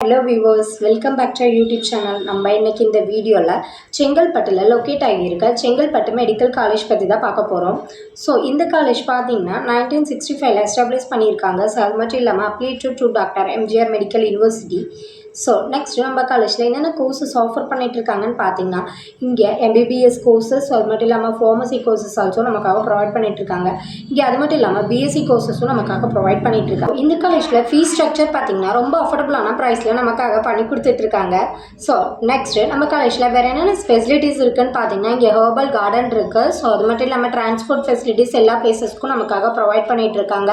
Hello viewers, welcome back to our YouTube channel. நம்ம இன்னைக்கு இந்த வீடியோல செங்கல்பட்டுல லொகேட் ஆகியிருக்க செங்கல்பட்டு மெடிக்கல் காலேஜ் பற்றி தான் பார்க்க போகிறோம். ஸோ இந்த காலேஜ் பார்த்தீங்கன்னா 1965 எஸ்டாப்ளிஷ் பண்ணியிருக்காங்க. ஸோ அது மட்டும் இல்லாமல் affiliated to doctor MGR medical university. So next நம்ம காலேஜில் என்னென்ன கோர்சஸ் ஆஃபர் பண்ணிட்டு இருக்காங்கன்னு பார்த்தீங்கன்னா இங்கே எம்பிபிஎஸ் கோர்சஸ், அது மட்டும் இல்லாமல் ஃபார்மசி கோர்சஸ் ஆல்சோ நமக்காக ப்ரொவைட் பண்ணிட்டு இருக்காங்க. இங்கே அது மட்டும் இல்லாமல் பிஎஸ்சி கோர்சஸும் நமக்காக ப்ரொவைட் பண்ணிட்டு இருக்காங்க. இந்த காலேஜில் ஃபீஸ் ஸ்ட்ரக்சர் பார்த்தீங்கன்னா ரொம்ப அஃபோர்டபுளான ப்ரைஸில் நமக்காக பண்ணி கொடுத்துட்ருக்காங்க. ஸோ நெக்ஸ்ட்டு நம்ம காலேஜில் வேறு என்னென்ன ஃபெசிலிட்டிஸ் இருக்குன்னு பார்த்தீங்கன்னா இங்கே ஹெர்பல் கார்டன் இருக்குது. ஸோ அது மட்டும் இல்லாமல் டிரான்ஸ்போர்ட் ஃபெசிலிட்டிஸ் எல்லா பிளேசஸ்க்கும் நமக்காக ப்ரொவைட் பண்ணிட்டு இருக்காங்க.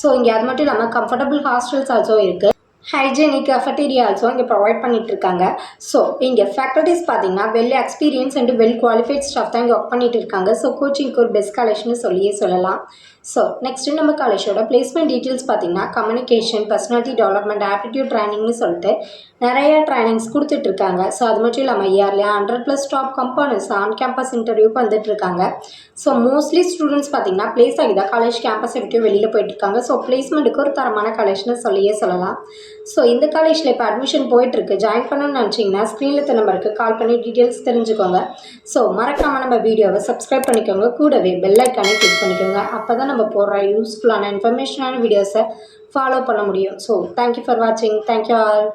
ஸோ இங்கே அது மட்டும் இல்லாமல் கம்ஃபர்டபுள் ஹாஸ்டல்ஸ் ஆல்சோ இருக்குது. ஹைஜீனிக் கஃபட்டீரியா ஆல்சோ இங்கே ப்ரொவைட் பண்ணிட்டு இருக்காங்க. ஸோ இங்கே ஃபேக்கல்ட்டிஸ் பார்த்தீங்கன்னா well experience and well qualified staff தான் இங்கே ஒர்க் பண்ணிட்டு இருக்காங்க. ஸோ கோச்சிங்க்கு ஒரு பெஸ்ட் காலேஜ்னு சொல்லியே சொல்லலாம். ஸோ நெக்ஸ்ட்டு நம்ம காலேஜோட பிளேஸ்மெண்ட் டீட்டெயில்ஸ் பார்த்தீங்கன்னா கம்யூனிகேஷன், பர்சனாலிட்டி டெவலப்மெண்ட், ஆப்டிடியூட் ட்ரைனிங்னு சொல்லிட்டு நிறைய ட்ரைனிங்ஸ் கொடுத்துட்ருக்காங்க. ஸோ அது மட்டும் இல்லாமல் yearly 100+ top companies on campus இன்டர்வியூக்கு வந்துட்டுருக்காங்க. ஸோ மோஸ்ட்லி ஸ்டூடெண்ட்ஸ் பார்த்தீங்கன்னா பிளேஸ் ஆகி தான் காலேஜ் கேம்பஸ் விட்டு வெளியில் போயிட்டுருக்காங்க. ஸோ பிளேஸ்மெண்ட்டுக்கு ஒரு தரமான காலேஜ்னு சொல்லியே சொல்லலாம். ஸோ இந்த காலேஜில் இப்போ அட்மிஷன் போயிட்டுருக்கு. ஜாயின் பண்ணணும்னு நினச்சிங்கன்னா ஸ்க்ரீனில் இருக்க நம்பருக்கு கால் பண்ணி டீட்டெயில்ஸ் தெரிஞ்சுக்கோங்க. ஸோ மறக்காமல் நம்ம வீடியோவை சப்ஸ்கிரைப் பண்ணிக்கோங்க, கூடவே பெல் ஐக்கானை கிளிக் பண்ணிக்கோங்க. அப்போ தான் நம்ம போடுற யூஸ்ஃபுல்லான இன்ஃபர்மேஷனான வீடியோஸை ஃபாலோ பண்ண முடியும். ஸோ தேங்க்யூ ஃபார் வாட்சிங். Thank you all.